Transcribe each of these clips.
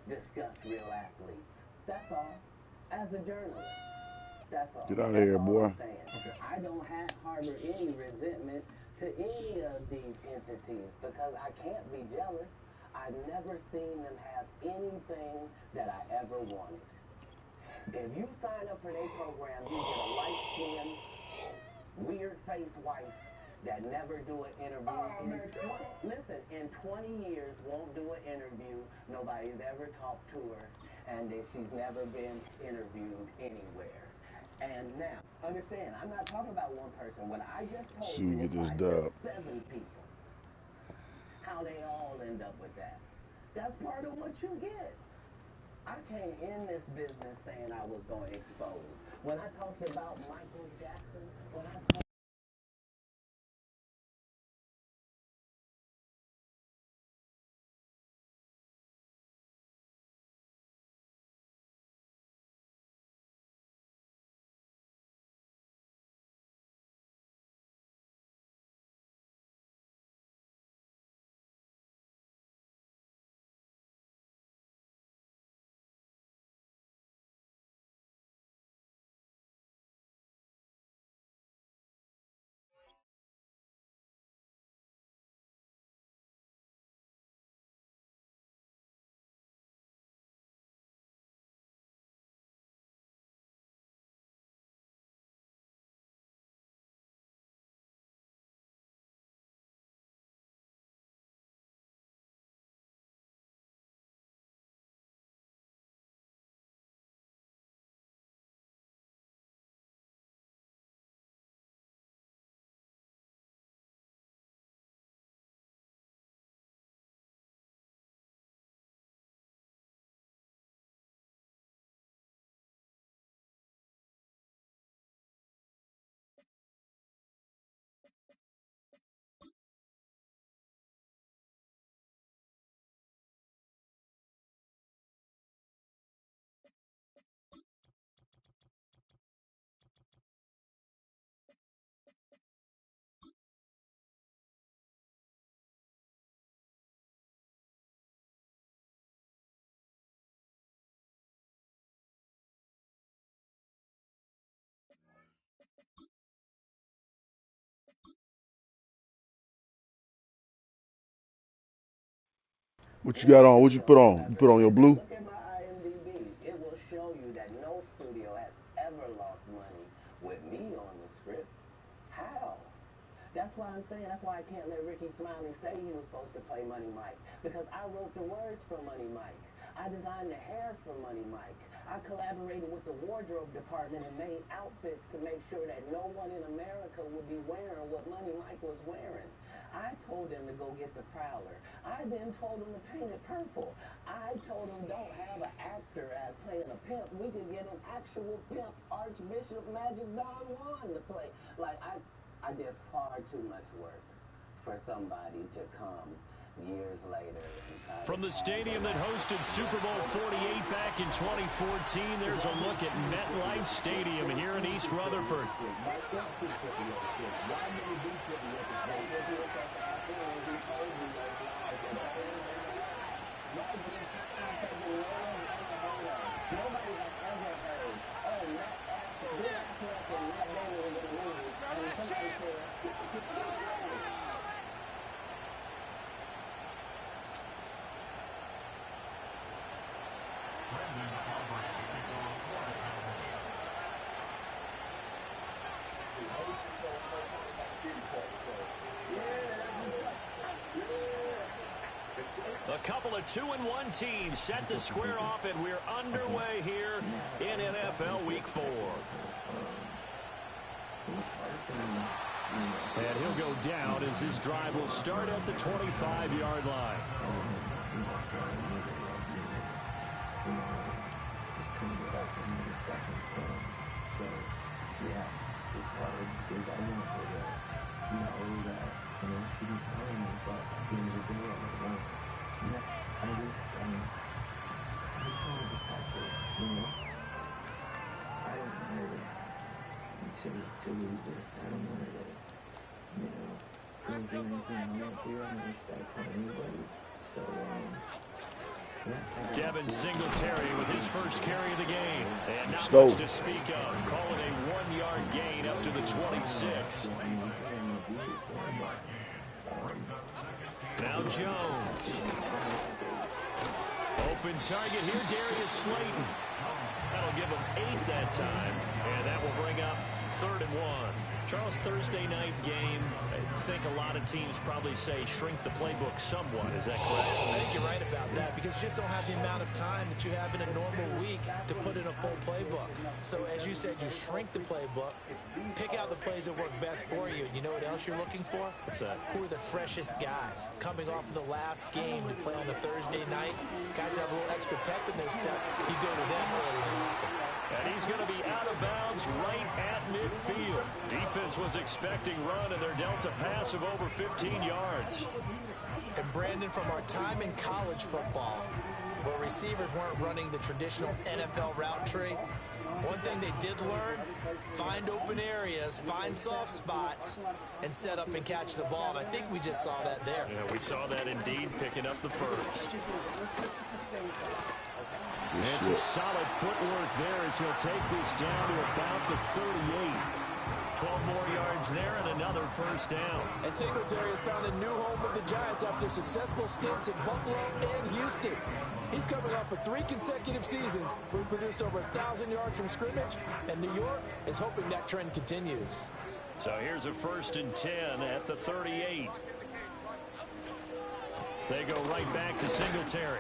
discuss real athletes. That's all. As a journalist. That's all. Get out of That's here, all boy. I'm saying. I don't harbor any resentment to any of these entities because I can't be jealous. I've never seen them have anything that I ever wanted. If you sign up for their program, you get a light-skinned, weird-faced wife that never do an interview. Listen, in 20 years, won't do an interview. Nobody's ever talked to her, and that she's never been interviewed anywhere. And now, understand, I'm not talking about one person. What I just told See you we get this applies to dub. 7 people. How they all end up with that. That's part of what you get. I came in this business saying I was going to expose. When I talked about Michael Jackson, when I talked What you got on? What you put on? You put on your blue? look at my IMDb, it will show you that no studio has ever lost money with me on the script. How? That's why I'm saying, that's why I can't let Ricky Smiley say he was supposed to play Money Mike. Because I wrote the words for Money Mike. I designed the hair for Money Mike. I collaborated with the wardrobe department and made outfits to make sure that no one in America would be wearing what Money Mike was wearing. I told them to go get the Prowler. I then told them to paint it purple. I told them don't have an actor as playing a pimp. We could get an actual pimp, Archbishop Magic Don Juan to play. Like, I did far too much work for somebody to come years later and try From the to stadium that hosted Super Bowl 48 back in 2014, there's a look at MetLife Stadium here in East Rutherford. A couple of 2-1 teams set to square off, and we're underway here in NFL Week 4. And he'll go down as this drive will start at the 25-yard line. Devin Singletary with his first carry of the game. And not Go. much to speak of. Call it a 1-yard gain up to the 26. Now Jones. Open target here, Darius Slayton. That'll give him 8 that time. And that will bring up 3rd and 1. Charles, Thursday night game, I think a lot of teams probably say shrink the playbook somewhat. Is that correct? I think you're right about that because you just don't have the amount of time that you have in a normal week to put in a full playbook. So as you said, you shrink the playbook, pick out the plays that work best for you. You know what else you're looking for? What's that? Who are the freshest guys coming off of the last game to play on a Thursday night? Guys have a little extra pep in their step. You go to them early and often. And he's going to be out of bounds right at midfield. Defense was expecting run, and they're dealt a pass of over 15 yards. And Brandon, from our time in college football, where receivers weren't running the traditional NFL route tree, one thing they did learn, find open areas, find soft spots, and set up and catch the ball. And I think we just saw that there. Yeah, we saw that indeed, picking up the first. And some solid footwork there as he'll take this down to about the 38. 12 more yards there and another first down. And Singletary has found a new home with the Giants after successful stints in Buffalo and Houston. He's coming off of 3 consecutive seasons where he produced over 1,000 yards from scrimmage, and New York is hoping that trend continues. So here's a 1st and 10 at the 38. They go right back to Singletary.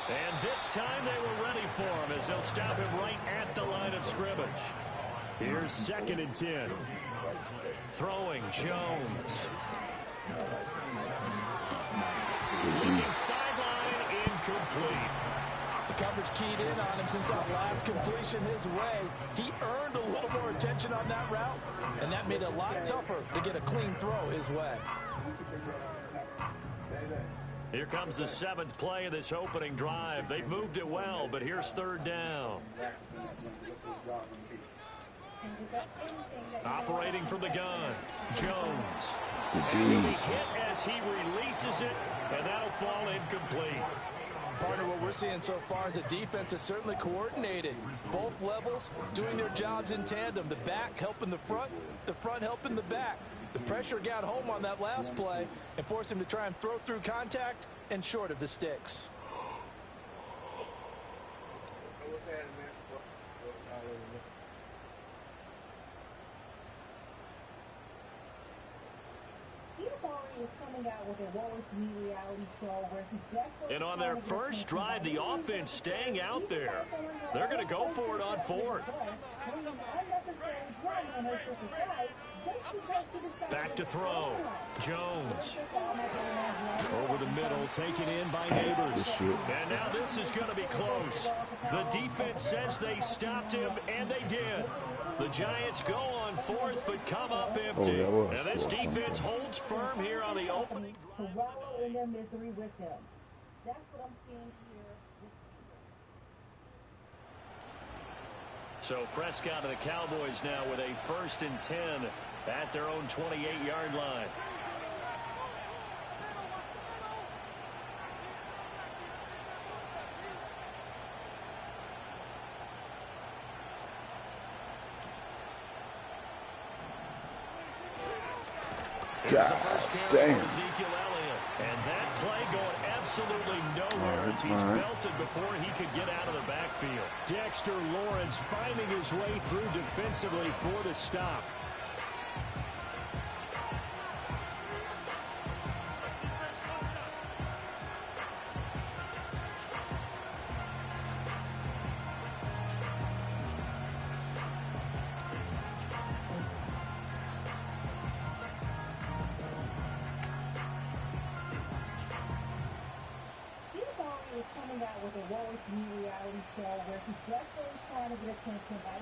And this time they were ready for him as they'll stop him right at the line of scrimmage. Here's 2nd and 10. Throwing Jones. Looking sideline, incomplete. The coverage keyed in on him since that last completion his way. He earned a little more attention on that route, and that made it a lot tougher to get a clean throw his way. Here comes the 7th play of this opening drive. They've moved it well, but here's 3rd down. Operating from the gun, Jones. And he'll be hit as he releases it, and that'll fall incomplete. Partner, what we're seeing so far is the defense is certainly coordinated. Both levels doing their jobs in tandem. The back helping the front helping the back. The pressure got home on that last play and forced him to try and throw through contact and short of the sticks. And on their first drive, the offense staying out there. They're going to go for it on 4th. Back to throw. Jones. Over the middle, taken in by Neighbors. And now this is going to be close. The defense says they stopped him, and they did. The Giants go on 4th, but come up empty. And this defense holds firm here on the opening. To wallow in their misery with them. That's what I'm seeing here. So Prescott and the Cowboys now with a 1st and 10 at their own 28-yard line. Here's the first carry for Ezekiel Elliott. And that play going absolutely nowhere as he's belted before he could get out of the backfield. Dexter Lawrence finding his way through defensively for the stop.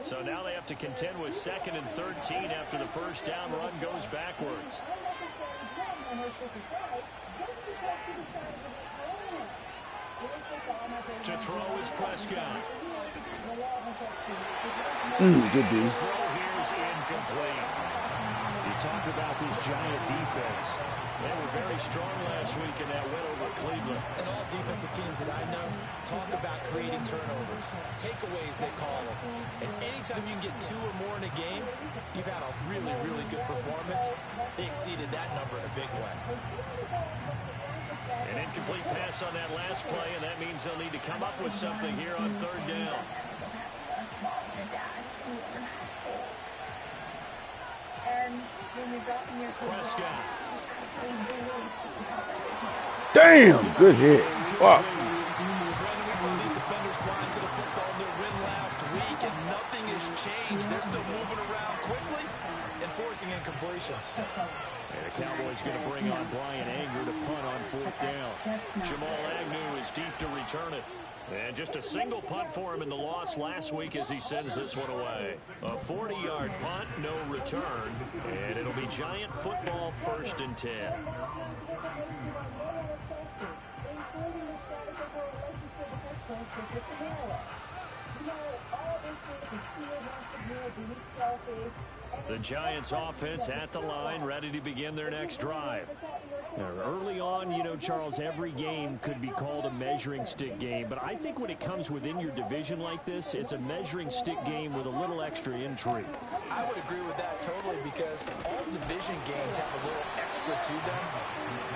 So now they have to contend with 2nd and 13 after the first down run goes backwards. To throw is Prescott. Good D. His throw here is incomplete. You talk about this Giant defense. They were very strong last week in that win over Cleveland. And all defensive teams that I know talk about creating turnovers. Takeaways, they call them. And anytime you can get 2 or more in a game, you've had a really, really good performance. They exceeded that number in a big way. An incomplete pass on that last play, and that means they'll need to come up with something here on 3rd down. Prescott. Damn, good hit. Wow. Brandon, we saw these defenders flying to the football in their win last week, and nothing has changed. They're still moving around quickly and forcing incompletions. And the Cowboys going to bring on Brian Anger to punt on 4th down. Jamal Agnew is deep to return it. And just a single punt for him in the loss last week as he sends this one away. A 40-yard punt, no return. And it'll be Giant football 1st and 10. The Giants offense at the line, ready to begin their next drive. Now, early on, you know, Charles, every game could be called a measuring stick game, but I think when it comes within your division like this, it's a measuring stick game with a little extra intrigue. I would agree with that totally, because all division games have a little extra to them.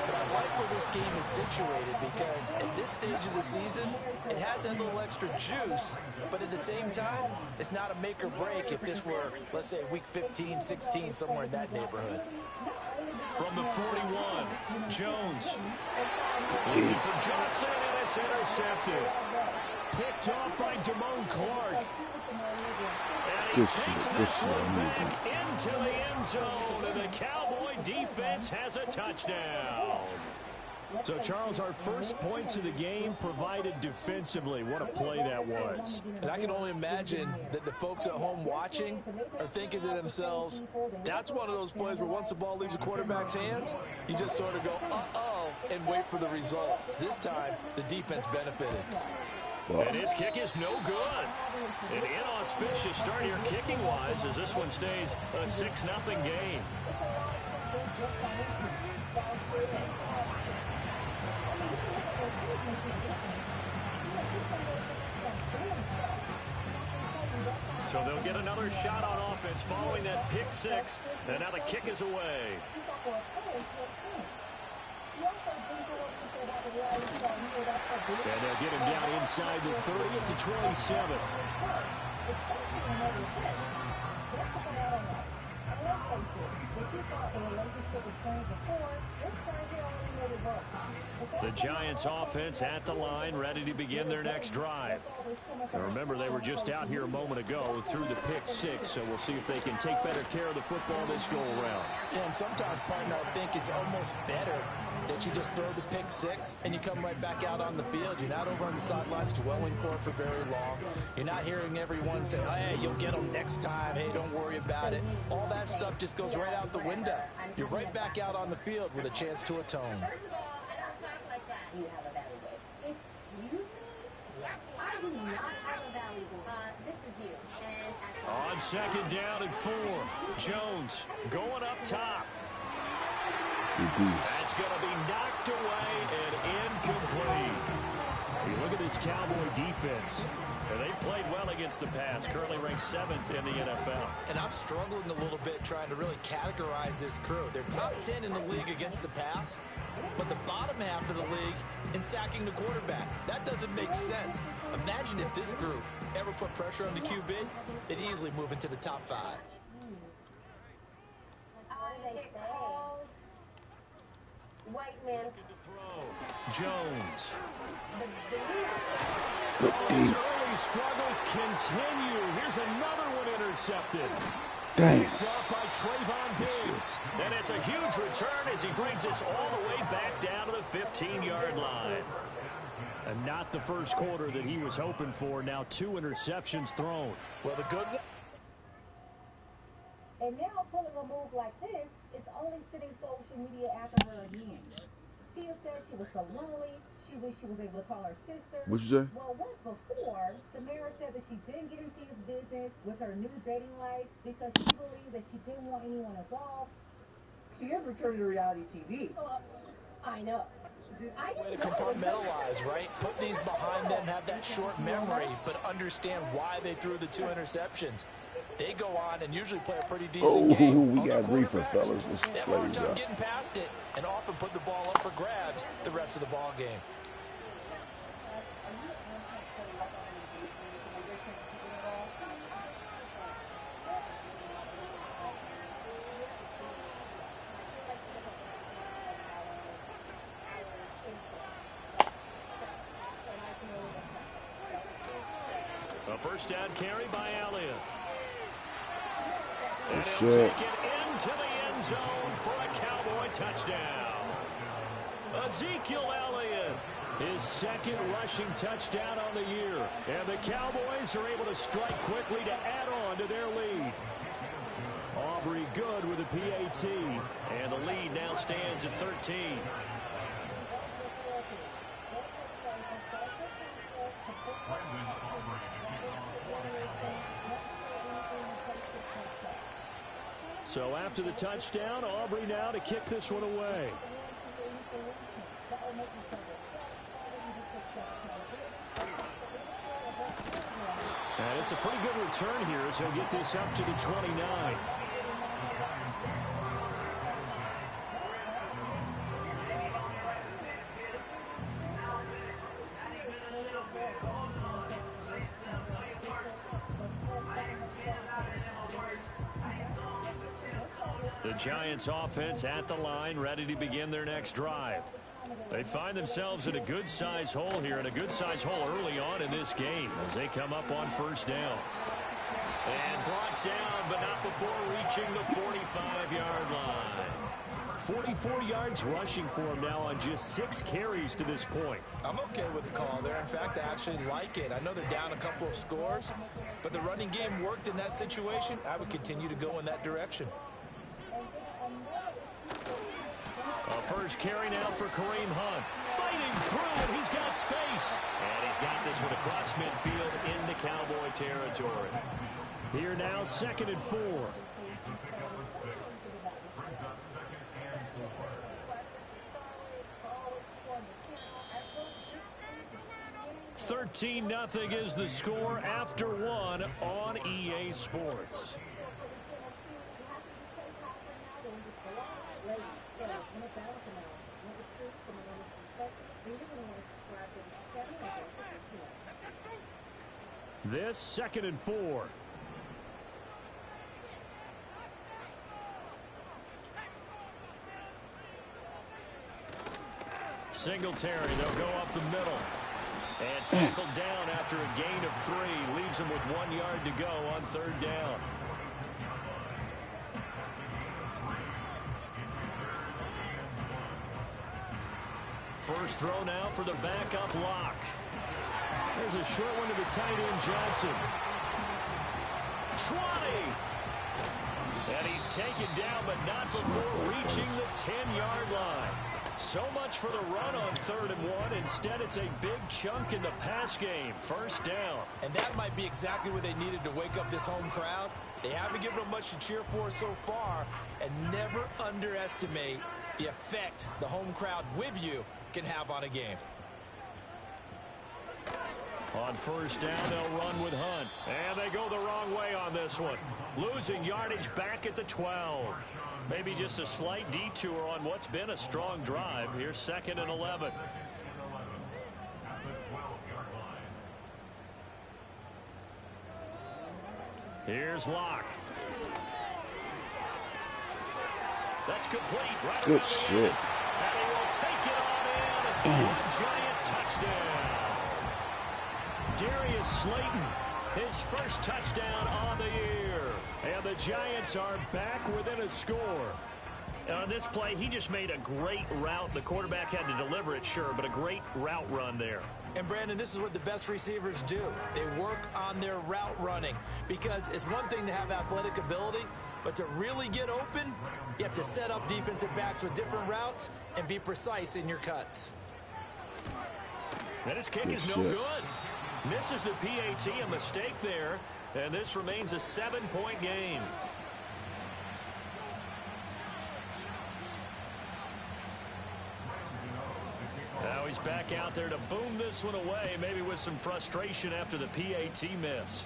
But I like where this game is situated, because at this stage of the season, it has that little extra juice, but at the same time, it's not a make or break if this were, let's say, week 15, 16, somewhere in that neighborhood. From the 41, Jones. Looking for Johnson, and it's intercepted. Picked off by Damone Clark. And he takes this one back into the end zone, and the Cowboy defense has a touchdown. So, Charles, our first points of the game provided defensively. What a play that was. And I can only imagine that the folks at home watching are thinking to themselves, that's one of those plays where once the ball leaves the quarterback's hands, you just sort of go, uh-oh, and wait for the result. This time, the defense benefited. And his kick is no good. An inauspicious start here kicking-wise as this one stays a 6-0 game. So they'll get another shot on offense following that pick 6, and now the kick is away. And they'll get him down inside the 30 to 27. The Giants offense at the line, ready to begin their next drive. Now remember, they were just out here a moment ago through the pick 6, so we'll see if they can take better care of the football this go around. Yeah, and sometimes, partner, I think it's almost better that you just throw the pick 6 and you come right back out on the field. You're not over on the sidelines dwelling for it for very long. You're not hearing everyone say, hey, you'll get them next time. Hey, don't worry about it. All that stuff just goes right out the window. You're right back out on the field with a chance to atone. You have a valuable. Excuse me? I do not have a valuable. This is you. And on 2nd down and 4, Jones going up top. That's going to be knocked away and incomplete. You look at this Cowboy defense. They've played well against the pass, currently ranked 7th in the NFL. And I'm struggling a little bit trying to really categorize this crew. They're top 10 in the league against the pass, but the bottom half of the league in sacking the quarterback. That doesn't make sense. Imagine if this group ever put pressure on the QB, they'd easily move into the top 5. white man. Jones. His early struggles continue. Here's another one intercepted. Dang. Picked off by Trayvon Diggs. And it's a huge return as he brings us all the way back down to the 15-yard line. And not the first quarter that he was hoping for. Now 2 interceptions thrown. Well, the good one. And now pulling a move like this, it's only sitting social media after her again. Tia said she was so lonely. She wished she was able to call her sister. What you say? Well, once before, Tamara said said that she didn't get into his business with her new dating life because she believed that she didn't want anyone involved. She is returning to reality TV. I know. Way to compartmentalize, right? Put these behind them, have that short memory, but understand why they threw the 2 interceptions. They go on and usually play a pretty decent game. We got reefer, fellas. They have a hard time getting past it and often put the ball up for grabs the rest of the ball game. A first down carry by Elliott. Oh, and he'll take it into the end zone for a Cowboy touchdown. Ezekiel Elliott, his second rushing touchdown on the year. And the Cowboys are able to strike quickly to add on to their lead. Aubrey good with a PAT. And the lead now stands at 13. So after the touchdown, Aubrey now to kick this one away. And it's a pretty good return here as he'll get this up to the 29. The Giants offense at the line, ready to begin their next drive. They find themselves in a good-sized hole here, and a good-sized hole early on in this game as they come up on first down. And brought down, but not before reaching the 45-yard line. 44 yards rushing for him now on just 6 carries to this point. I'm okay with the call there. In fact, I actually like it. I know they're down a couple of scores, but the running game worked in that situation. I would continue to go in that direction. A first carry now for Kareem Hunt. Fighting through, and he's got space. And he's got this one across midfield into Cowboy territory. Here now, 2nd and 4. (13-0) is the score after 1 on EA Sports. This 2nd and 4. Singletary, they'll go up the middle. And tackled down after a gain of 3. Leaves him with 1 yard to go on 3rd down. First throw now for the backup lock. There's a short one to the tight end, Johnson. 20! And he's taken down, but not before reaching the 10-yard line. So much for the run on 3rd and 1. Instead, it's a big chunk in the pass game. First down. And that might be exactly what they needed to wake up this home crowd. They haven't given them much to cheer for so far. And never underestimate the effect the home crowd with you can have on a game. On first down, they'll run with Hunt. And they go the wrong way on this one. Losing yardage back at the 12. Maybe just a slight detour on what's been a strong drive. Here's 2nd and 11. Here's Locke. That's complete. Right Good around shit. the end. And he will take it on in for a giant touchdown. Darius Slayton, his first touchdown on the year. And the Giants are back within a score. And on this play, he just made a great route. The quarterback had to deliver it, sure, but a great route run there. And, Brandon, this is what the best receivers do. They work on their route running because it's one thing to have athletic ability, but to really get open, you have to set up defensive backs with different routes and be precise in your cuts. And his kick is no good. Misses the PAT, a mistake there, and this remains a 7-point game. Now he's back out there to boom this one away, maybe with some frustration after the PAT miss.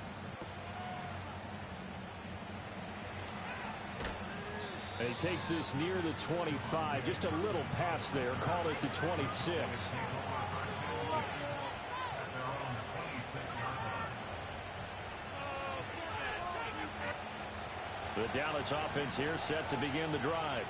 And he takes this near the 25, just a little pass there, called it the 26. The Dallas offense here set to begin the drive.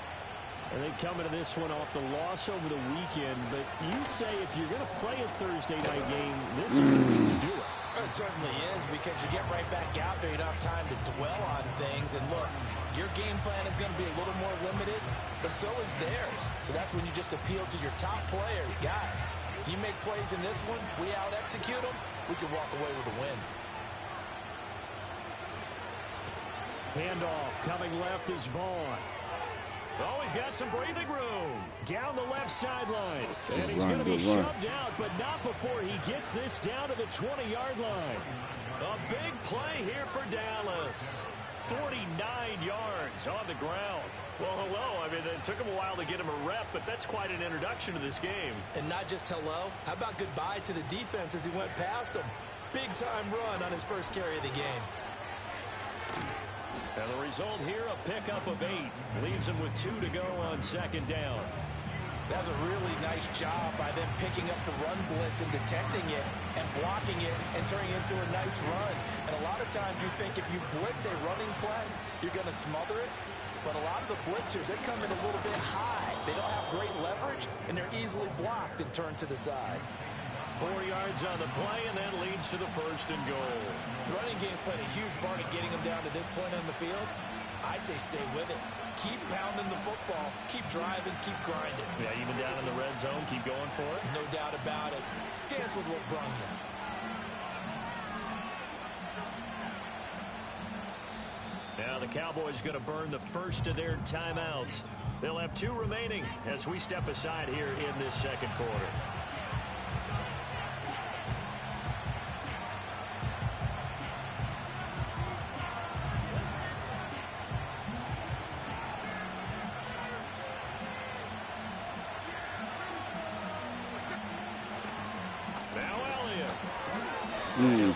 And they come into this one off the loss over the weekend, but you say if you're going to play a Thursday night game, this is the week to do it. It certainly is, because you get right back out there. You don't have time to dwell on things. And look, your game plan is going to be a little more limited, but so is theirs. So that's when you just appeal to your top players. Guys, you make plays in this one, we out-execute them, we can walk away with a win. Handoff coming left is Vaughn. Oh, he's got some breathing room. Down the left sideline. And he's going to be shoved out, but not before he gets this down to the 20-yard line. A big play here for Dallas. 49 yards on the ground. Well, hello. I mean, it took him a while to get him a rep, but that's quite an introduction to this game. And not just hello. How about goodbye to the defense as he went past him? Big-time run on his first carry of the game. And the result here, a pickup of 8. Leaves him with 2 to go on second down. That's a really nice job by them picking up the run blitz and detecting it and blocking it and turning it into a nice run. And a lot of times you think if you blitz a running play, you're going to smother it. But a lot of the blitzers, they come in a little bit high. They don't have great leverage, and they're easily blocked and turned to the side. 4 yards on the play, and that leads to the first and goal. The running game's played a huge part in getting them down to this point on the field. I say stay with it. Keep pounding the football. Keep driving. Keep grinding. Yeah, even down in the red zone, keep going for it. No doubt about it. Dance with what brung you. Now the Cowboys going to burn the first of their timeouts. They'll have 2 remaining as we step aside here in this second quarter.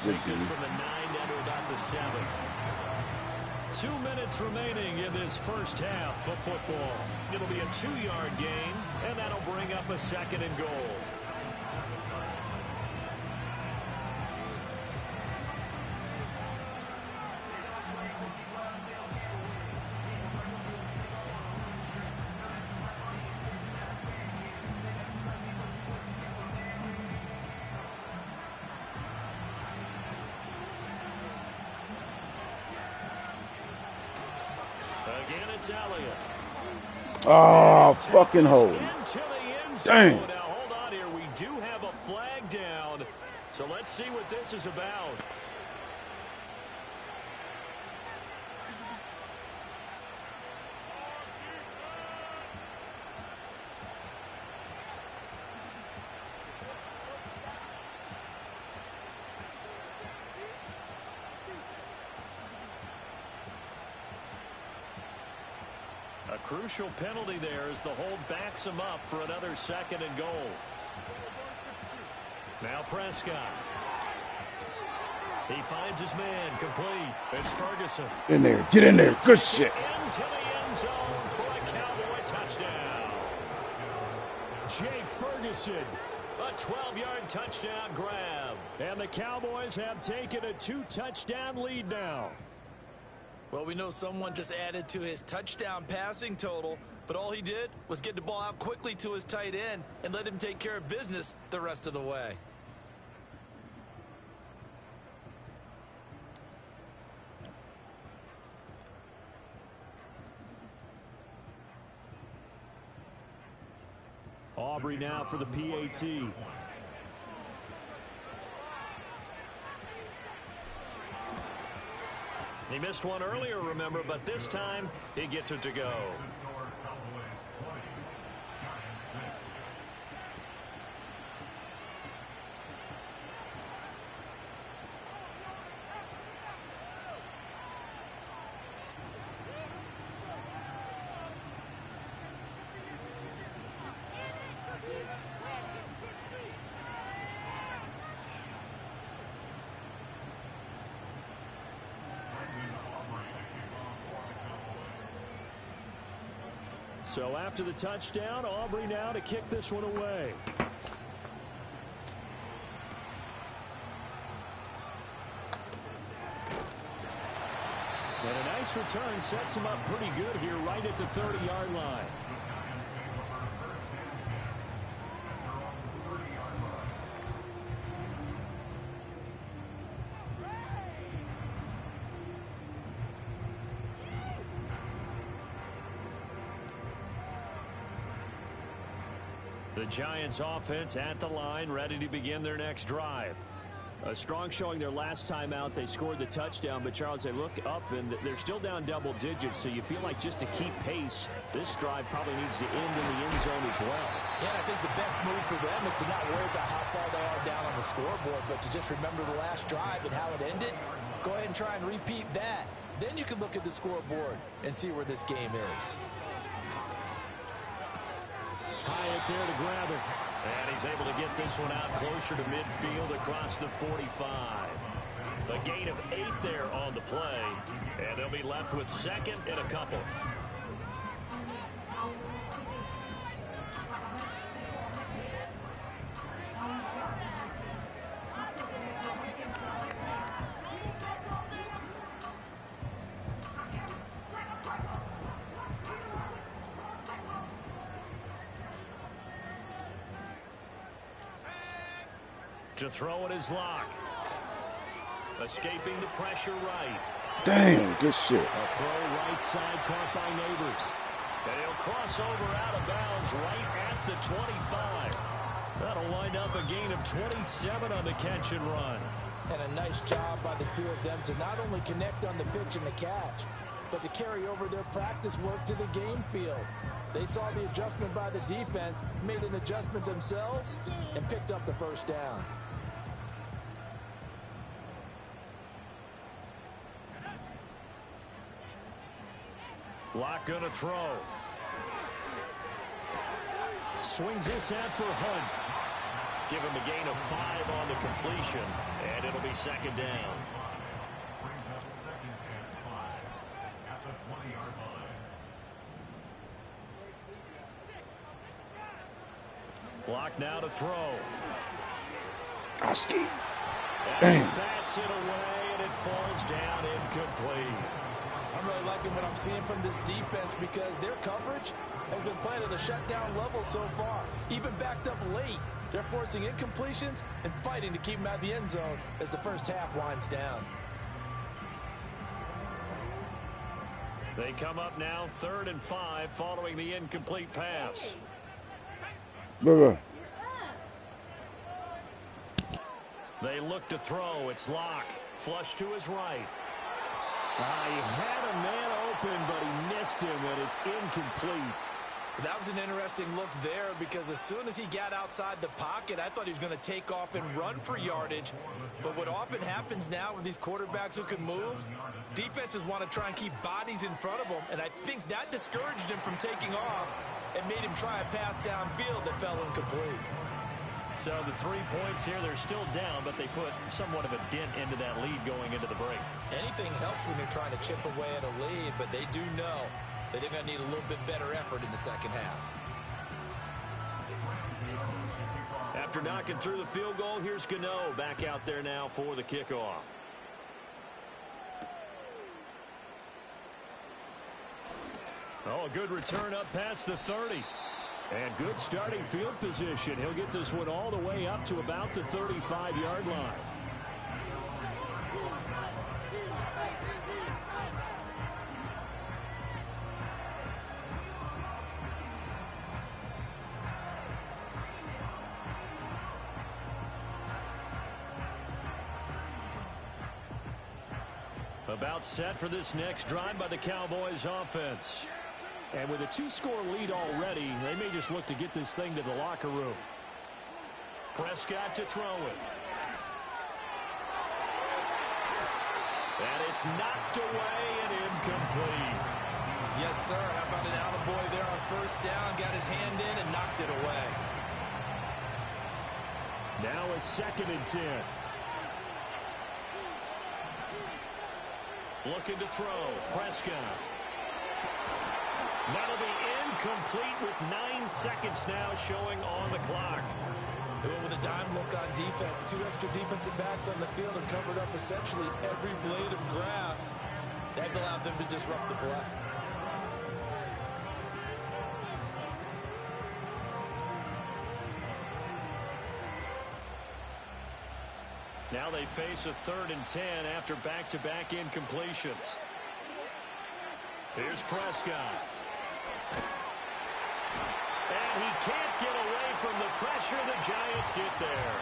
Take this from the 9 down to about the 7. 2 minutes remaining in this first half of football. It'll be a 2-yard gain, and that'll bring up a second and goal. Again, it's Elliott. Oh, fucking hold. Dang. Now, hold on here. We do have a flag down. So let's see what this is about. A crucial penalty there as the hold backs him up for another second and goal. Now Prescott. He finds his man complete. It's Ferguson. In there. Get in there. Good shit. Into the end zone for a Cowboy touchdown. Jake Ferguson. A 12-yard touchdown grab. And the Cowboys have taken a 2-touchdown lead now. Well, we know someone just added to his touchdown passing total, but all he did was get the ball out quickly to his tight end and let him take care of business the rest of the way. Aubrey now for the PAT. He missed one earlier, remember, but this time he gets it to go. So after the touchdown, Aubrey now to kick this one away. And a nice return sets him up pretty good here right at the 30-yard line. The Giants offense at the line, ready to begin their next drive. A strong showing their last time out. They scored the touchdown, but Charles, they look up and they're still down double digits, so you feel like just to keep pace, this drive probably needs to end in the end zone as well. Yeah, I think the best move for them is to not worry about how far they are down on the scoreboard, but to just remember the last drive and how it ended. Go ahead and try and repeat that. Then you can look at the scoreboard and see where this game is. Hyatt there to grab it. And he's able to get this one out closer to midfield across the 45. A gain of 8 there on the play. And they'll be left with second and a couple. To throw it is Locke. Escaping the pressure right. Damn, good shit. A throw right side caught by Neighbors. And he'll cross over out of bounds right at the 25. That'll wind up a gain of 27 on the catch and run. And a nice job by the two of them to not only connect on the pitch and the catch, but to carry over their practice work to the game field. They saw the adjustment by the defense, made an adjustment themselves, and picked up the first down. Locke gonna throw. Swings this out for Hunt. Give him a gain of 5 on the completion, and it'll be second down. Locke now to throw. Oski. And bats it away, and it falls down incomplete. I'm really liking what I'm seeing from this defense because their coverage has been playing at a shutdown level so far. Even backed up late, they're forcing incompletions and fighting to keep them out of the end zone as the first half winds down. They come up now 3rd and 5 following the incomplete pass. Look. They look to throw. It's Locke. Flush to his right. He had a man open, but he missed him, and it's incomplete. That was an interesting look there because as soon as he got outside the pocket, I thought he was going to take off and run for yardage. But what often happens now with these quarterbacks who can move, defenses want to try and keep bodies in front of them, and I think that discouraged him from taking off and made him try a pass downfield that fell incomplete. So the 3 points here, they're still down, but they put somewhat of a dent into that lead going into the break. Anything helps when you're trying to chip away at a lead, but they do know that they're going to need a little bit better effort in the second half. After knocking through the field goal, here's Gano back out there now for the kickoff. Oh, a good return up past the 30. And good starting field position. He'll get this one all the way up to about the 35-yard line. About set for this next drive by the Cowboys offense. And with a 2-score lead already, they may just look to get this thing to the locker room. Prescott to throw it. And it's knocked away and incomplete. Yes, sir. How about an attaboy there on first down? Got his hand in and knocked it away. Now a 2nd and 10. Looking to throw. Prescott. That'll be complete with 9 seconds now showing on the clock. Going with a dime look on defense. 2 extra defensive backs on the field and covered up essentially every blade of grass. That allowed them to disrupt the play. Now they face a 3rd and 10 after back-to-back incompletions. Here's Prescott. And he can't get away from the pressure. The Giants get there.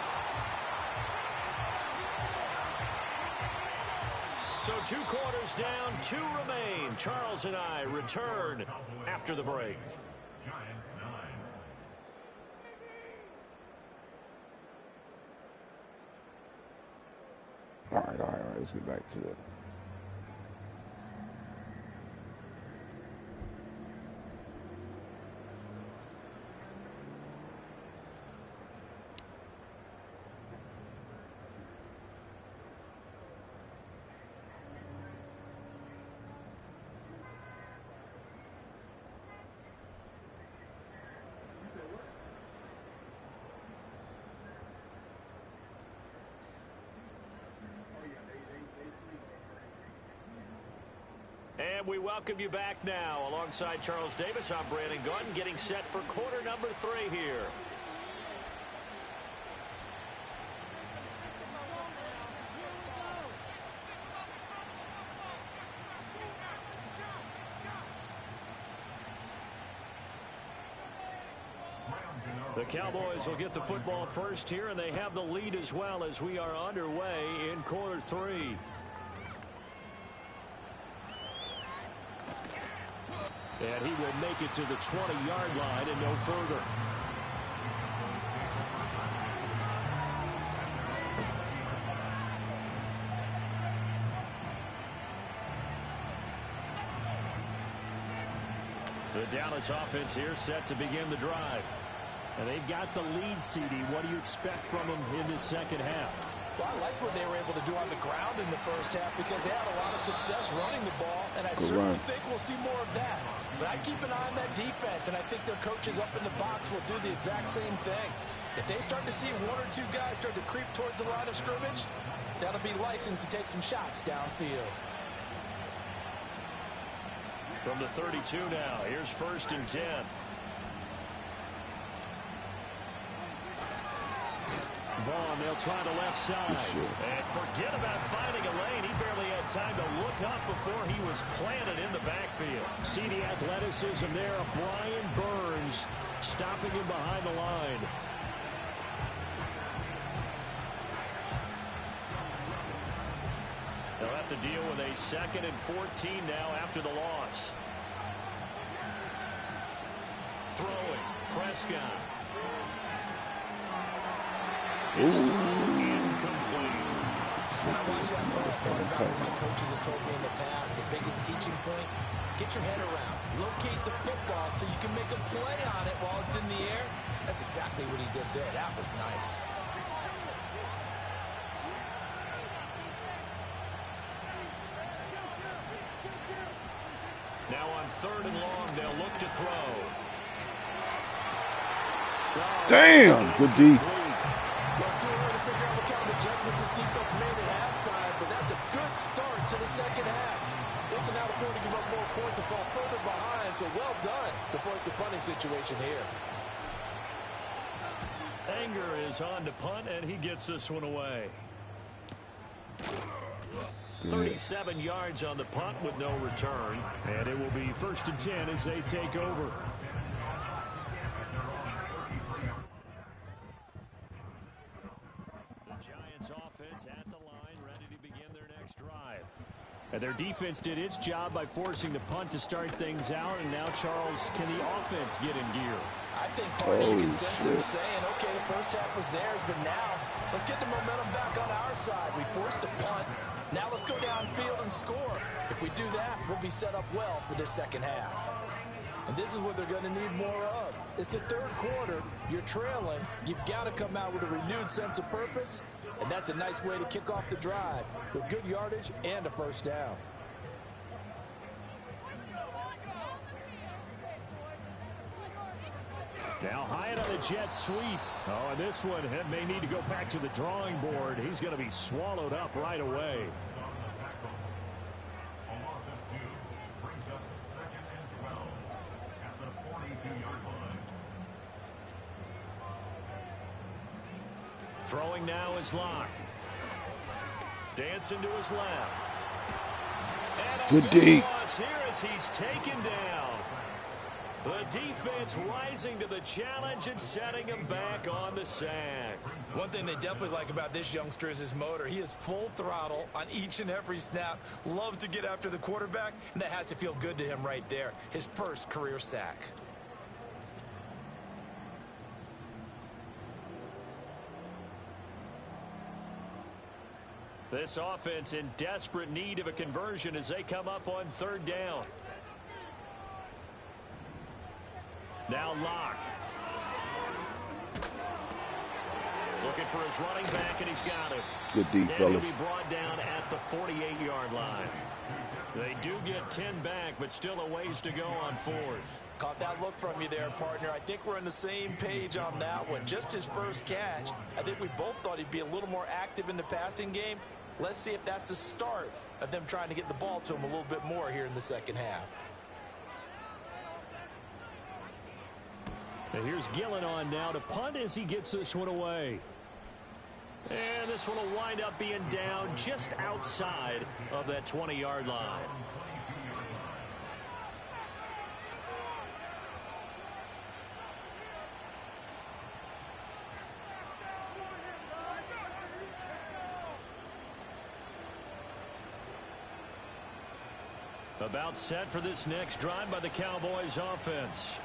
So 2 quarters down, 2 remain. Charles and I return after the break. All right. Let's get back to it. And we welcome you back now. Alongside Charles Davis, I'm Brandon Gunn, getting set for quarter number 3 here. The Cowboys will get the football first here, and they have the lead as well as we are underway in quarter 3. And he will make it to the 20-yard line and no further. The Dallas offense here set to begin the drive. And they've got the lead, CD. What do you expect from them in this second half? Well, I like what they were able to do on the ground in the first half because they had a lot of success running the ball, and I certainly think we'll see more of that. But I keep an eye on that defense, and I think their coaches up in the box will do the exact same thing. If they start to see 1 or 2 guys start to creep towards the line of scrimmage, that'll be licensed to take some shots downfield. From the 32 now, here's 1st and 10. Vaughn, they'll try the left side. And forget about finding a lane. He barely had time to look up before he was planted in the backfield. See the athleticism there of Brian Burns stopping him behind the line. They'll have to deal with a 2nd and 14 now after the loss. Throwing, Prescott. Incomplete. When I watched that play, I thought about what my coaches have told me in the past. The biggest teaching point, get your head around. Locate the football so you can make a play on it while it's in the air. That's exactly what he did there. That was nice. Now on 3rd and long, they'll look to throw. Damn, good D. Well, it's too early to figure out what kind of adjustments this defense made at halftime, but that's a good start to the second half. They can now afford to give up more points and fall further behind, so well done to force the punting situation here. Anger is on to punt, and he gets this one away. 37 yards on the punt with no return, and it will be 1st and 10 as they take over. At the line, ready to begin their next drive. And their defense did its job by forcing the punt to start things out, and now, Charles, can the offense get in gear? I think part of you can sense them saying, okay, the first half was theirs, but now let's get the momentum back on our side. We forced a punt. Now let's go downfield and score. If we do that, we'll be set up well for this second half. And this is what they're going to need more of. It's the 3rd quarter. You're trailing. You've got to come out with a renewed sense of purpose. And that's a nice way to kick off the drive with good yardage and a first down. Now high on the jet sweep. Oh, and this one may need to go back to the drawing board. He's going to be swallowed up right away. Throwing now is Locke. Dancing to his left. And good deep. Here as he's taken down. The defense rising to the challenge and setting him back on the sack. One thing they definitely like about this youngster is his motor. He is full throttle on each and every snap. Loves to get after the quarterback, and that has to feel good to him right there. His first career sack. This offense in desperate need of a conversion as they come up on third down. Now Locke. Looking for his running back, and he's got it. Good deep, and fellas. he'll be brought down at the 48-yard line. They do get 10 back, but still a ways to go on fourth. Caught that look from you there, partner. I think we're on the same page on that one. Just his first catch. I think we both thought he'd be a little more active in the passing game. Let's see if that's the start of them trying to get the ball to him a little bit more here in the second half. And here's Gillen on now to punt as he gets this one away. And this one will wind up being down just outside of that 20-yard line. About set for this next drive by the Cowboys offense.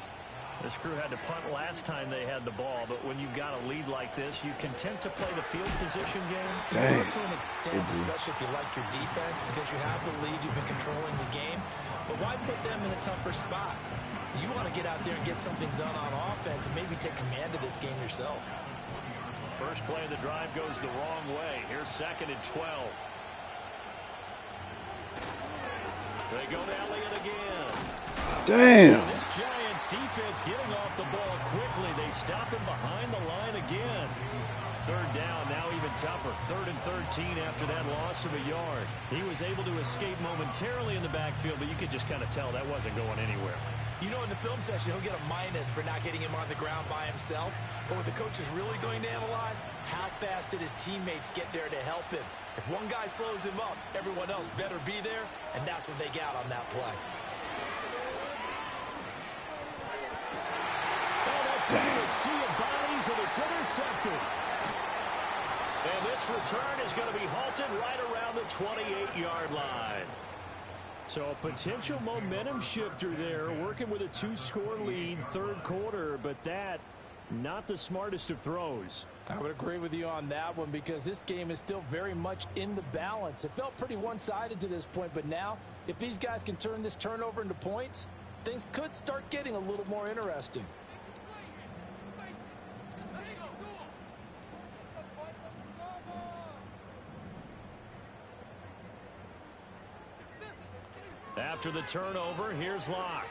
This crew had to punt last time they had the ball, but when you've got a lead like this, you content to play the field position game? Dang. To an extent, especially if you like your defense, because you have the lead, you've been controlling the game. But why put them in a tougher spot? You want to get out there and get something done on offense and maybe take command of this game yourself. First play of the drive goes the wrong way. Here's 2nd and 12. They go to Elliott again. Damn. Now this Giants defense getting off the ball quickly. They stop him behind the line again. Third down, now even tougher. 3rd and 13 after that loss of a yard. He was able to escape momentarily in the backfield, but you could just kind of tell that wasn't going anywhere. You know, in the film session, he'll get a minus for not getting him on the ground by himself. But what the coach is really going to analyze, how fast did his teammates get there to help him? If one guy slows him up, everyone else better be there, and that's what they got on that play. Oh, that's into a sea of bodies, and it's intercepted. And this return is going to be halted right around the 28-yard line. So a potential momentum shifter there, working with a 2-score lead, third quarter, but that, not the smartest of throws. I would agree with you on that one because this game is still very much in the balance. It felt pretty one-sided to this point, but now, if these guys can turn this turnover into points, things could start getting a little more interesting. After the turnover, here's Locke.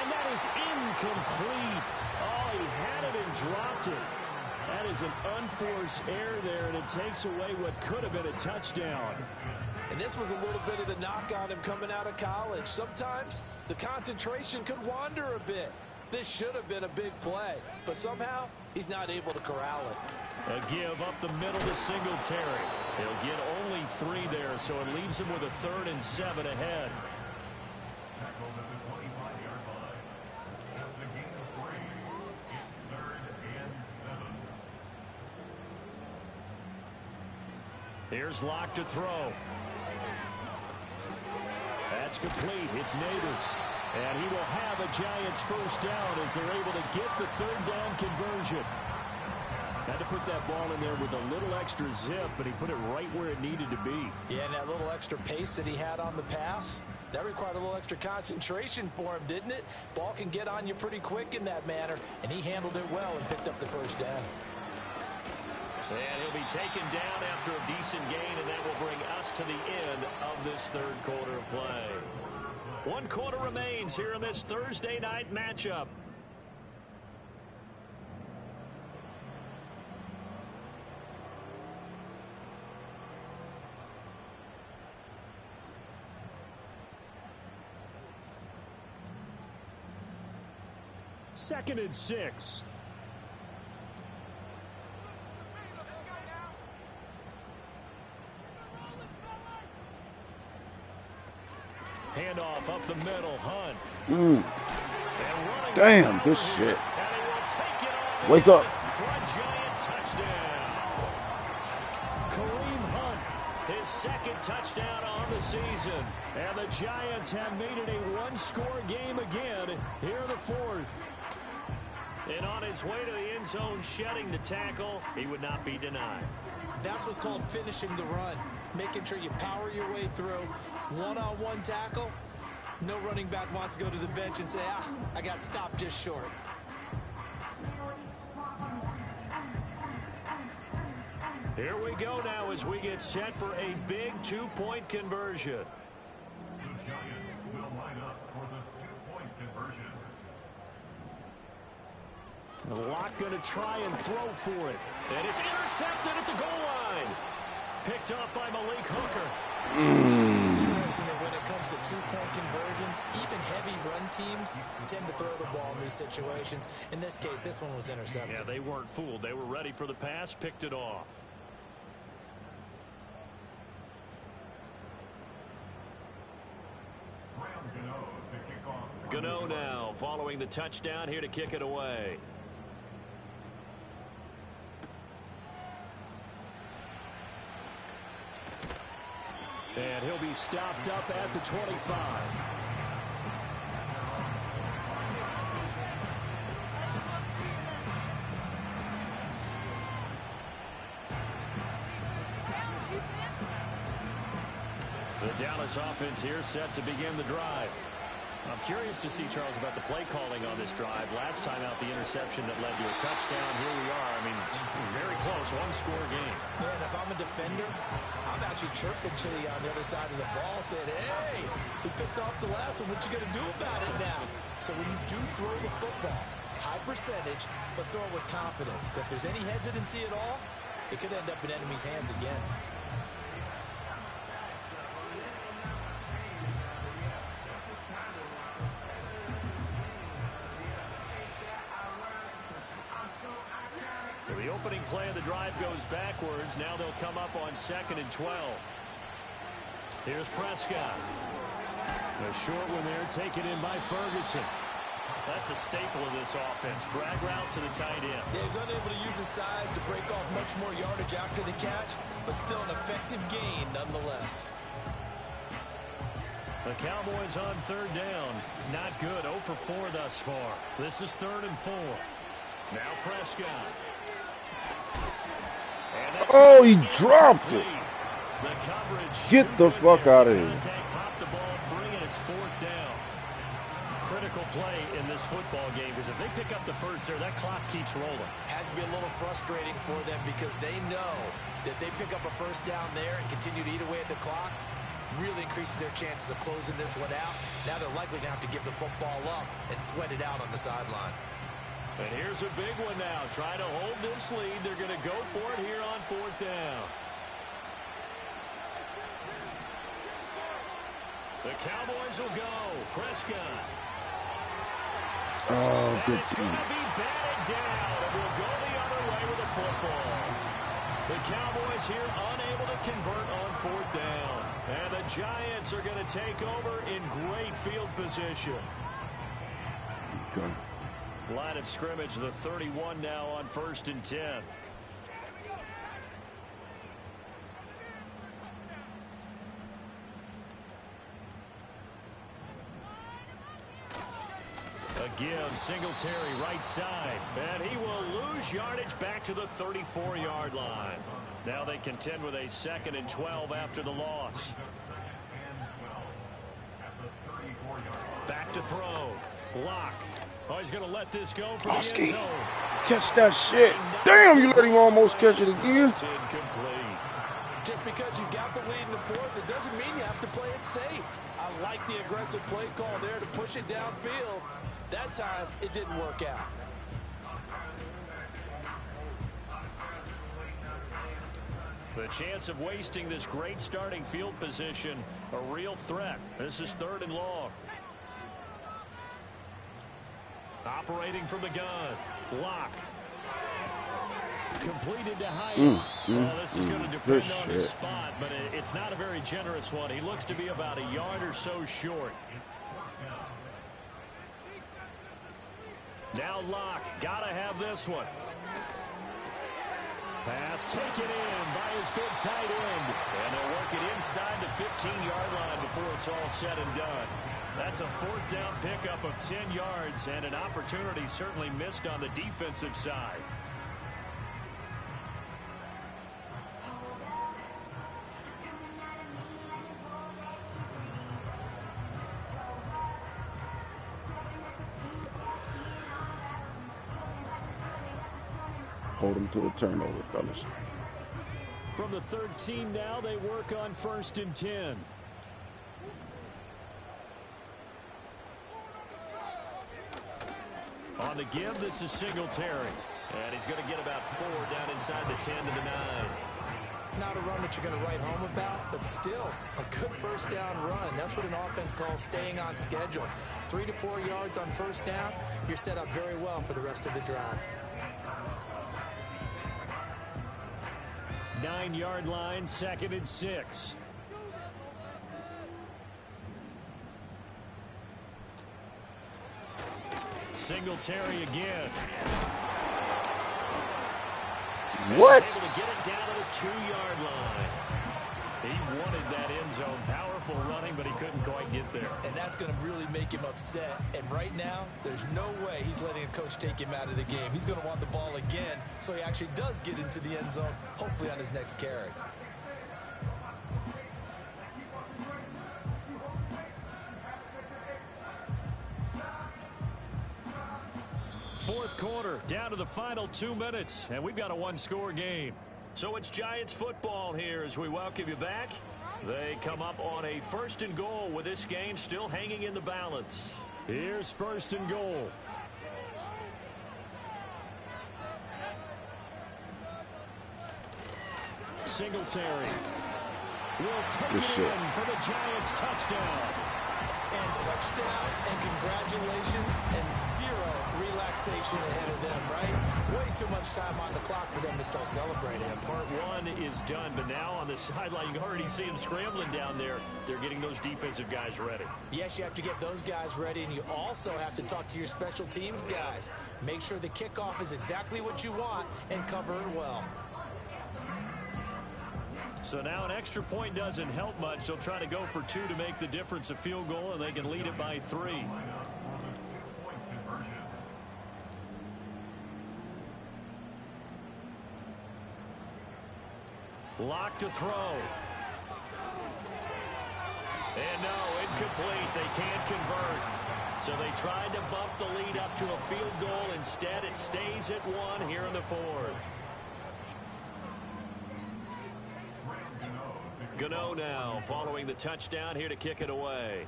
And that is incomplete. Oh, he had it and dropped it. That is an unforced error there, and it takes away what could have been a touchdown. And this was a little bit of the knock on him coming out of college. Sometimes the concentration could wander a bit. This should have been a big play, but somehow he's not able to corral it. A give up the middle to Singletary. He'll get only 3 there, so it leaves him with a 3rd and 7 ahead. Here's Locke to throw. That's complete. It's Neighbors. And he will have a Giants first down as they're able to get the 3rd down conversion. Had to put that ball in there with a little extra zip, but he put it right where it needed to be. Yeah, and that little extra pace that he had on the pass, that required a little extra concentration for him, didn't it? Ball can get on you pretty quick in that manner, and he handled it well and picked up the first down. And he'll be taken down after a decent gain, and that will bring us to the end of this third quarter of play. 1 quarter remains here in this Thursday night matchup. Second and 6. Handoff up the middle, Hunt. Damn, good shit. Wake up. For a giant touchdown. Kareem Hunt, his second touchdown on the season. And the Giants have made it a one-score game again here in the fourth. And on his way to the end zone, shedding the tackle, he would not be denied. That's what's called finishing the run. Making sure you power your way through. One-on-one tackle. No running back wants to go to the bench and say, I got stopped just short. Here we go now as we get set for a big two-point conversion. The Giants will line up for the two-point conversion. The Lock going to try and throw for it. And it's intercepted at the goal line. Picked up by Malik Hooker. It's interesting that when it comes to two-point conversions, even heavy run teams tend to throw the ball in these situations. In this case, this one was intercepted. Yeah, they weren't fooled. They were ready for the pass, picked it off. Gano now following the touchdown here to kick it away. And he'll be stopped up at the 25. The Dallas offense here set to begin the drive. I'm curious to see, Charles, about the play calling on this drive. Last time out, the interception that led to a touchdown. Here we are. I mean, very close, one-score game. Man, if I'm a defender, I'm actually chirping Chili on the other side of the ball, saying, hey, we picked off the last one. What you going to do about it now? So when you do throw the football, high percentage, but throw it with confidence. If there's any hesitancy at all, it could end up in enemy's hands again. The opening play of the drive goes backwards. Now they'll come up on 2nd and 12. Here's Prescott. A short one there, taken in by Ferguson. That's a staple of this offense. Drag route to the tight end. Yeah, he's unable to use his size to break off much more yardage after the catch, but still an effective gain nonetheless. The Cowboys on 3rd down. Not good. 0 for 4 thus far. This is 3rd and 4. Now Prescott. Oh, he dropped it. The coverage. Get the fuck out of here. Popped the ball free, and it's 4th down. Critical play in this football game, because if they pick up the first there, that clock keeps rolling. Has to be a little frustrating for them because they know that they pick up a first down there and continue to eat away at the clock, really increases their chances of closing this one out. Now they're likely going to have to give the football up and sweat it out on the sideline. And here's a big one now. Try to hold this lead. They're going to go for it here on 4th down. The Cowboys will go. Prescott. Oh, good It's going to be batted down, and we'll go the other way with the football. The Cowboys here unable to convert on 4th down. And the Giants are going to take over in great field position. Okay. Line of scrimmage, the 31 now on 1st and 10. A give, Singletary right side. And he will lose yardage back to the 34-yard line. Now they contend with a 2nd and 12 after the loss. Back to throw. Lock. Oh, he's going to let this go for the end zone. Catch that shit. Damn, you let him almost catch it again. It's incomplete. Just because you got the lead in the fourth, it doesn't mean you have to play it safe. I like the aggressive play call there to push it downfield. That time, it didn't work out. The chance of wasting this great starting field position, a real threat. This is 3rd and long. Operating from the gun, Locke. Completed to Hyatt. Well, this is going to depend on his spot, but it's not a very generous one. He looks to be about a yard or so short. Now Locke, got to have this one. Pass taken in by his big tight end. And they'll work it inside the 15-yard line before it's all said and done. That's a 4th down pickup of 10 yards and an opportunity certainly missed on the defensive side. Hold them to a turnover, fellas. From the 13 now, they work on 1st and 10. On the give, this is Singletary. And he's going to get about 4 down inside the 10 to the 9. Not a run that you're going to write home about, but still a good 1st down run. That's what an offense calls staying on schedule. 3 to 4 yards on 1st down, you're set up very well for the rest of the drive. 9-yard line, 2nd and 6. Singletary again. What? Able to get it down to the 2-yard line. He wanted that end zone. Powerful running, but he couldn't quite get there. And that's going to really make him upset. And right now, there's no way he's letting a coach take him out of the game. He's going to want the ball again, so he actually does get into the end zone, hopefully on his next carry. Fourth quarter, down to the final 2 minutes, and we've got a 1-score game. So it's Giants football here as we welcome you back. They come up on a 1st and goal with this game still hanging in the balance. Here's 1st and goal. Singletary will take it in for the Giants touchdown. And touchdown, and congratulations, and 0 relaxation ahead of them, right? Way too much time on the clock for them to start celebrating. And part 1 is done, but now on the sideline, you can already see them scrambling down there. They're getting those defensive guys ready. Yes, you have to get those guys ready, and you also have to talk to your special teams guys. Make sure the kickoff is exactly what you want and cover it well. So now an extra point doesn't help much. They'll try to go for 2 to make the difference a field goal, and they can lead it by 3. Lock to throw. And no, incomplete. They can't convert. So they tried to bump the lead up to a field goal. Instead, it stays at 1 here in the 4th. Gano now following the touchdown here to kick it away.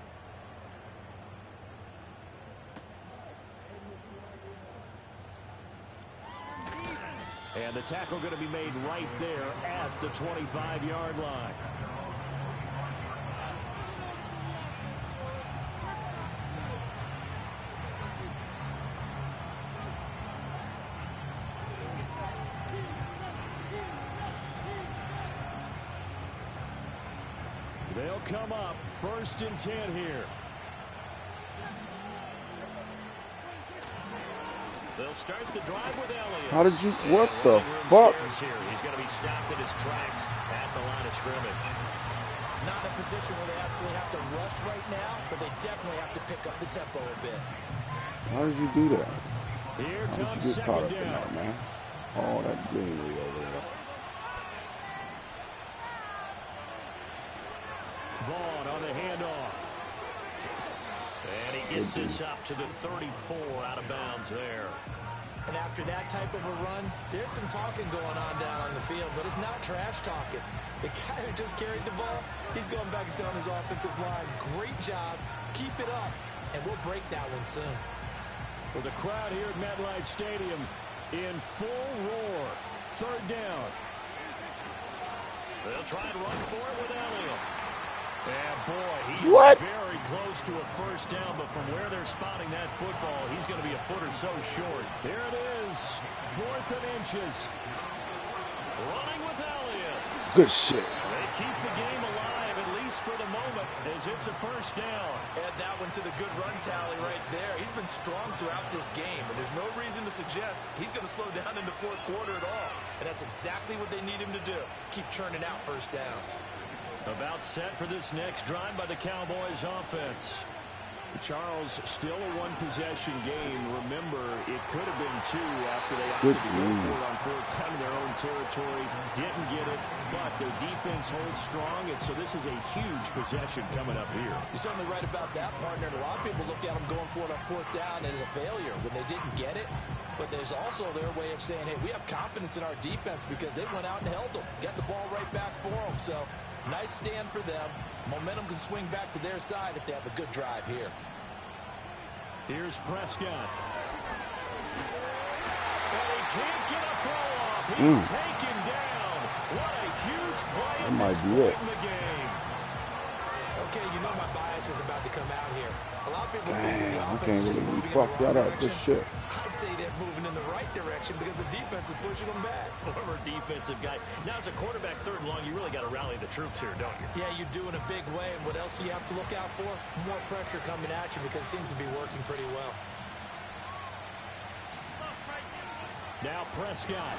And the tackle going to be made right there at the 25-yard line. They'll come up 1st and 10 here. They'll start the drive with Elliott. How did you? What the fuck? Here. He's going to be stopped in his tracks at the line of scrimmage. Not in a position where they absolutely have to rush right now, but they definitely have to pick up the tempo a bit. How did you do that? Here How comes did you get caught up 2nd in down. that, man? Oh, that greenery over there. Vaughn on the handoff. And he gets this up to the 34 out of bounds there. And after that type of a run, there's some talking going on down on the field, but it's not trash talking. The guy who just carried the ball, he's going back and telling his offensive line, great job, keep it up, and we'll break that one soon. With the crowd here at MetLife Stadium in full roar. Third down. They'll try and run for it with Elliott. And boy, he is very close to a first down, but from where they're spotting that football, he's going to be a foot or so short. Here it is, 4th and inches. Running with Elliott. Good shit. They keep the game alive, at least for the moment, as it's a first down. Add that one to the good run tally right there. He's been strong throughout this game, and there's no reason to suggest he's going to slow down in the fourth quarter at all. And that's exactly what they need him to do. Keep churning out first downs. About set for this next drive by the Cowboys offense. Charles, still a one-possession game. Remember, it could have been 2 after they opted to go for it on 4th down in their own territory. Didn't get it, but their defense holds strong, and so this is a huge possession coming up here. You're certainly right about that, partner. And a lot of people looked at them going for it on 4th down as a failure when they didn't get it. But there's also their way of saying, hey, we have confidence in our defense because they went out and held them, got the ball right back for them. So nice stand for them. Momentum can swing back to their side if they have a good drive here. Here's Prescott. And he can't get a throw off. He's taken down. What a huge play That might be it. in the game. Okay, you know my bias is about to come out here. A lot of people think that the Damn, we offense can't is just really moving fuck in the that wrong up. Good direction. shit. I'd say they're moving in the right direction because the defense is pushing them back. Former defensive guy. Now, as a quarterback, 3rd and long, you really got to rally the troops here, don't you? Yeah, you do in a big way. And what else do you have to look out for? More pressure coming at you because it seems to be working pretty well. Now Prescott.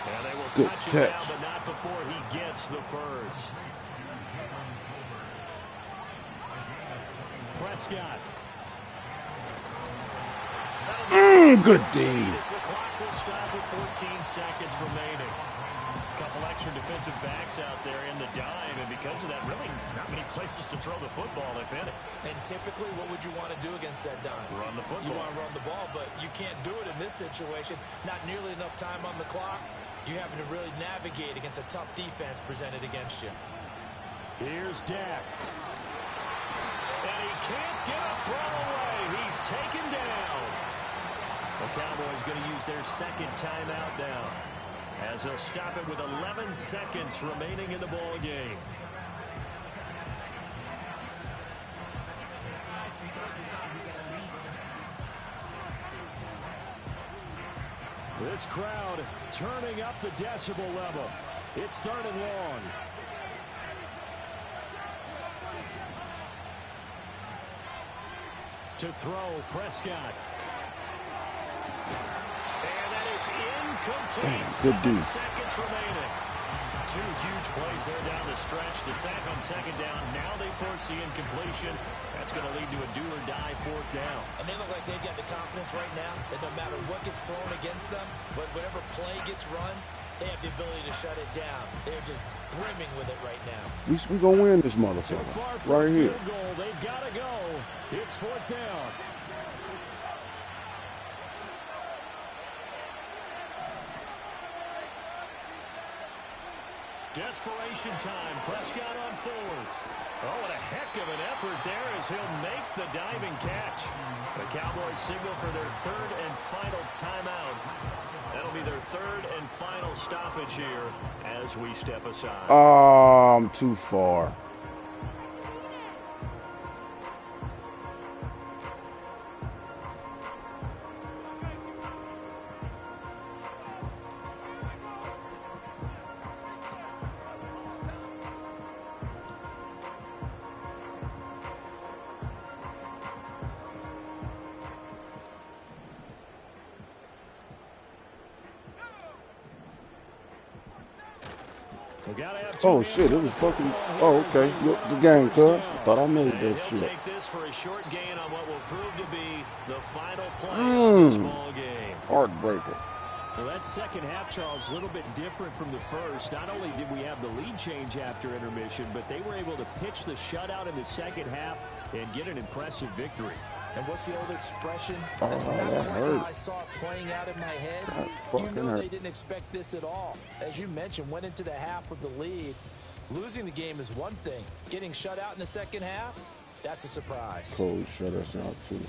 And they will Good touch catch. him down, but not before he gets the first. Prescott. Good D. As the clock will stop with 14 seconds remaining. A couple extra defensive backs out there in the dime, and because of that, really not many places to throw the football, if any. And typically, what would you want to do against that dime? Run the football. You want to run the ball, but you can't do it in this situation. Not nearly enough time on the clock. You having to really navigate against a tough defense presented against you. Here's Dak. And he can't get a throw away. He's taken down. The Cowboys going to use their 2nd timeout now, as they'll stop it with 11 seconds remaining in the ball game. This crowd turning up the decibel level. It's 3rd and long. To throw, Prescott. And that is incomplete. 7 seconds remaining. 2 huge plays there down the stretch. The sack on 2nd down. Now they force the incompletion. That's going to lead to a do-or-die 4th down. And they look like they've got the confidence right now that no matter what gets thrown against them, but whatever play gets run, they have the ability to shut it down. They're just brimming with it right now. We're going to win this motherfucker. Right here. Field goal. They've got to go. It's 4th down. Desperation time. Prescott on 4th. Oh, what a heck of an effort there as he'll make the diving catch. The Cowboys signal for their 3rd and final timeout. That'll be their 3rd and final stoppage here as we step aside. I'm too far. Oh shit, it was fucking. Oh, okay. Good game, cuz. Thought I made that shit. Take this for a short gain on what will prove to be the final play of this ball game. Heartbreaker. Well, that 2nd half, Charles, a little bit different from the first. Not only did we have the lead change after intermission, but they were able to pitch the shutout in the 2nd half and get an impressive victory. And what's the old expression? Oh, That's not that quite hurt. how I saw it playing out in my head. That You fucking know hurt. they didn't expect this at all. As you mentioned, went into the half with the lead. Losing the game is one thing. Getting shut out in the second half, that's a surprise. Coach shut us out, too.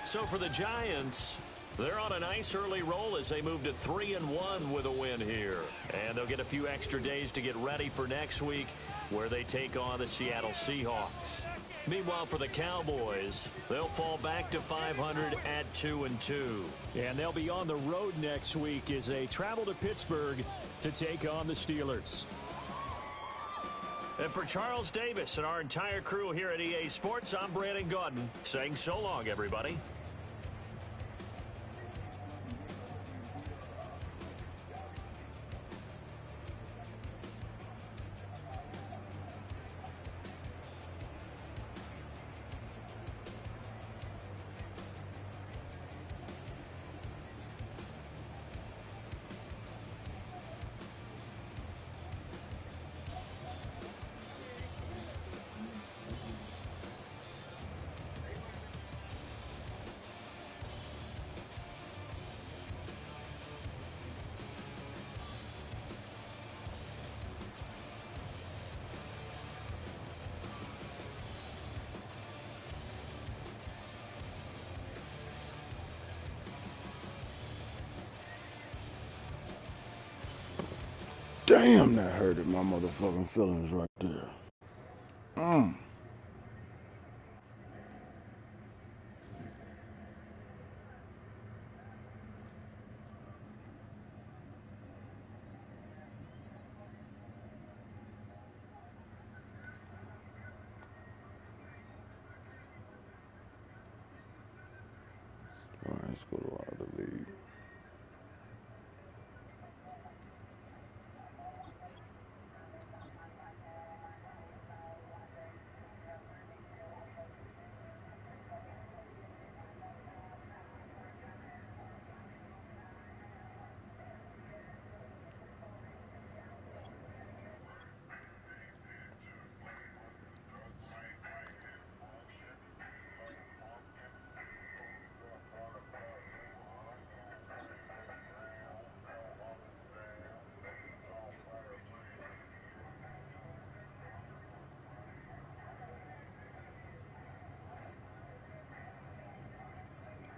So for the Giants, they're on a nice early roll as they move to 3-1 with a win here. And they'll get a few extra days to get ready for next week, where they take on the Seattle Seahawks. Meanwhile, for the Cowboys, they'll fall back to 500 at 2-2. And they'll be on the road next week as they travel to Pittsburgh to take on the Steelers. And for Charles Davis and our entire crew here at EA Sports, I'm Brandon Gaudin saying so long, everybody. Damn, that hurted my motherfucking feelings right there. Mm. All right, let's go to our other league.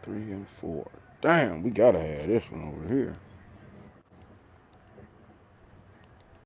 Three and 4. Damn, we gotta have this one over here.